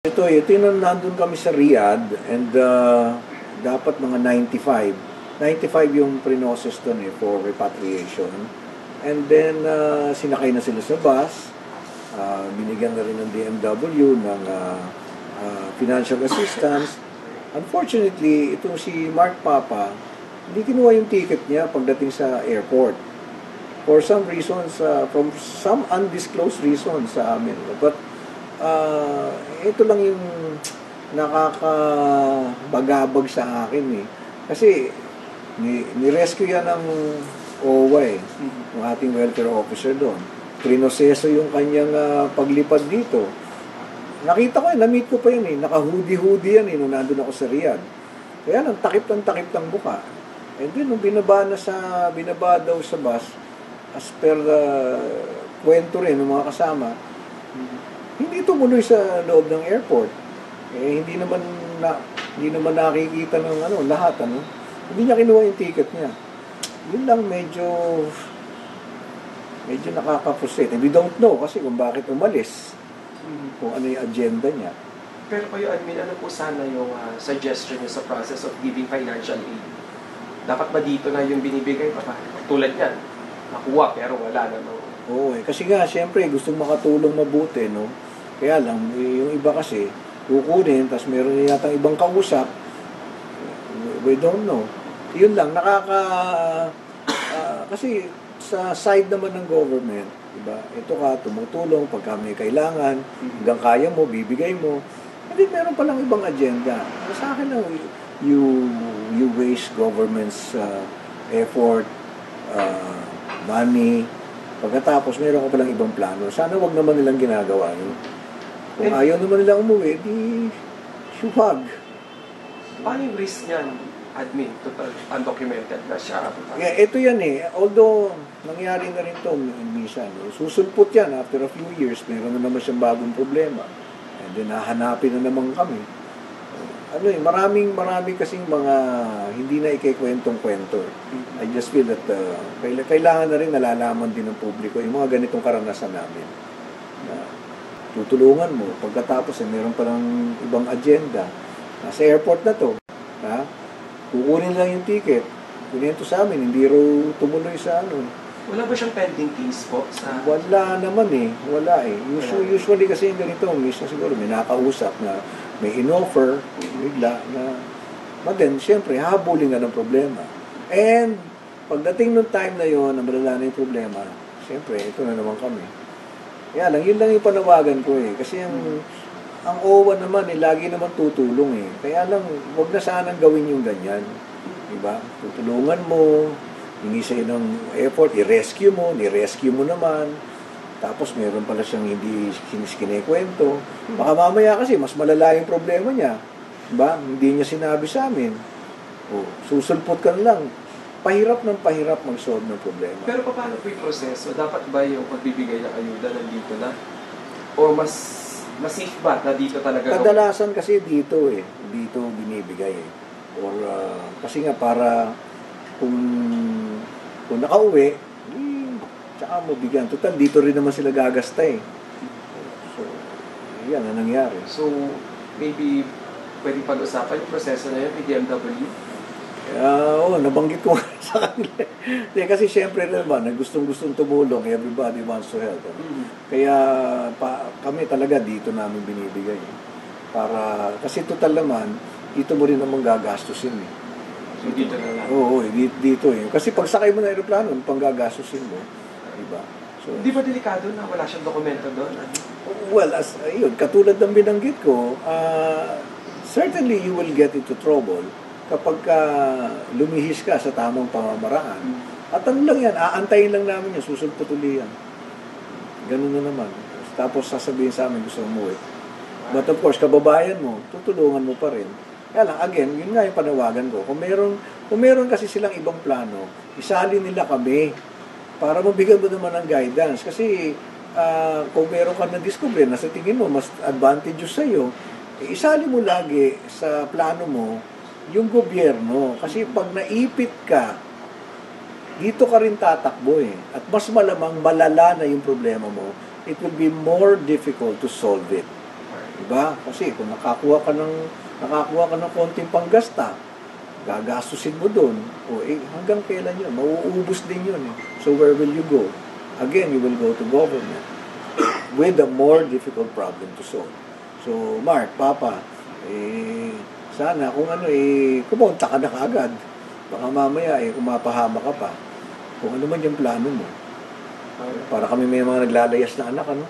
Ito yung nandun kami sa Riyadh and dapat mga 95. 95 yung pre-process doon for repatriation. And then sinakay na sila sa bus. Binigyan na rin ng DMW ng financial assistance. Unfortunately, itong si Mark Papa, hindi kinuha yung ticket niya pagdating sa airport. For some reasons, from some undisclosed reasons sa amin. But ito lang yung nakakabagabag sa akin Kasi ni-rescue yan ng OWA ng ating welfare officer doon. Prinoseso yung kanyang paglipad dito. Nakita ko na-meet ko pa yan Naka-hoodie-hoodie yan nung nandun ako sa Riyadh. Kaya lang, takip ng buka. And then, nung binaba daw sa bus, as per kwento rin ng mga kasama, hindi tumuloy sa loob ng airport. Hindi naman nakikita ng lahat Hindi niya kinuha yung ticket niya. Yun lang medyo nakaka-frustrate. We don't know kasi kung bakit umalis. Kung ano yung agenda niya. Pero kayo, admin, ano po sana yung suggestion niyo sa process of giving financial aid? Dapat ba dito na yung binibigay pa? Tulad yan, nakuha pero wala na. Oo kasi nga, siyempre, gustong makatulong mabuti, Kaya lang, yung iba kasi, kukunin, tapos meron yata ibang kausap. We don't know. Yun lang, kasi sa side naman ng government, diba? Ito ka, tumutulong pagka may kailangan, hanggang kaya mo, bibigay mo. Hindi, meron palang ibang agenda. Sa akin lang, you waste government's effort, money. Pagkatapos, meron ka palang ibang plano. Sana wag naman nilang ginagawa yun. Kung ayaw naman nilang umuwi, di huwag. Paano yung risk niyan, admin, total undocumented na siya? Ito yan Although, nangyari na rin ito minsan. Susulpot yan after a few years, meron na naman siyang bagong problema. And then, hahanapin na naman kami. Maraming kasing mga hindi na ikikwentong-kwento. I just feel that kailangan na rin nalalaman din ng publiko yung mga ganitong karanasan namin. Tutulungan mo. Pagkatapos, meron palang ibang agenda. Nasa airport na to. Kukunin lang yung ticket. Kunin to sa amin. Hindi raw tumuloy sa Wala ba siyang pending case po? Wala naman Wala Usually kasi yung ganito, minsan siguro may nakausap na may in-offer, bigla na but then, siyempre, habulin nga ng problema. And, pagdating nung time na yon na malala na yung problema, siyempre, ito na naman kami. Kaya lang, yun lang yung panawagan ko Kasi ang OWA naman lagi naman tutulong Kaya lang, wag na sanang gawin yung ganyan. Diba? Tutulungan mo, hingi sa'yo ng effort, i-rescue mo, ni-rescue mo naman. Tapos meron pala siyang hindi kinikwento. Baka mamaya kasi, mas malala yung problema niya. Diba? Hindi niya sinabi sa amin. Susulpot ka lang. Pahirap mag-solve ng problema. Pero paano po yung proseso? Dapat ba yung pagbibigay ng ayuda nandito na? O mas safe ba na dito talaga? Kadalasan kasi dito Dito binibigay Or kasi nga para kung nakauwi, tsaka mo bigyan. Total, dito rin naman sila gagasta So, yan ang nangyari. So, maybe pwedeng pag-usapan yung proseso na yun, PDMW? Nabanggit ko sa kanila. Kasi syempre naman, gustong-gustong tumulong, everybody wants to help. Kaya kami talaga dito namin binibigay. Kasi total naman, dito mo rin naman gagastusin So, dito na lang? Oo, dito Kasi pag sakay mo na aeroplano, panggagastusin mo. Diba? So, hindi ba delikado na wala siyang dokumento doon? Well, katulad ng binanggit ko, certainly you will get into trouble kapag lumihis ka sa tamang pamamaraan. At lang yan, aantayin lang namin yan, susulpot uli yan. Ganun na naman. Tapos sasabihin sa amin, gusto umuwi. But of course, kababayan mo, tutulungan mo pa rin. Kaya lang, again, yun nga yung panawagan ko. Kung meron kasi silang ibang plano, isali nila kami para mabigyan mo naman ng guidance. Kasi kung meron ka na-discover na sa tingin mo, mas advantageous sa'yo, isali mo lagi sa plano mo yung gobyerno. Kasi pag naipit ka, dito ka rin tatakbo At mas malamang malala na yung problema mo, it will be more difficult to solve it. Diba? Kasi kung nakakuha ka ng konting panggasta, gagastusin mo doon. O hanggang kailan yun? Mauubos din yun. So where will you go? Again, you will go to government with a more difficult problem to solve. So, Mark, Papa, sana kung kumonta ka na kaagad. Baka mamaya, kumapahama ka pa. Kung ano man yung plano mo. Para kami may mga naglalayas na anak, ano?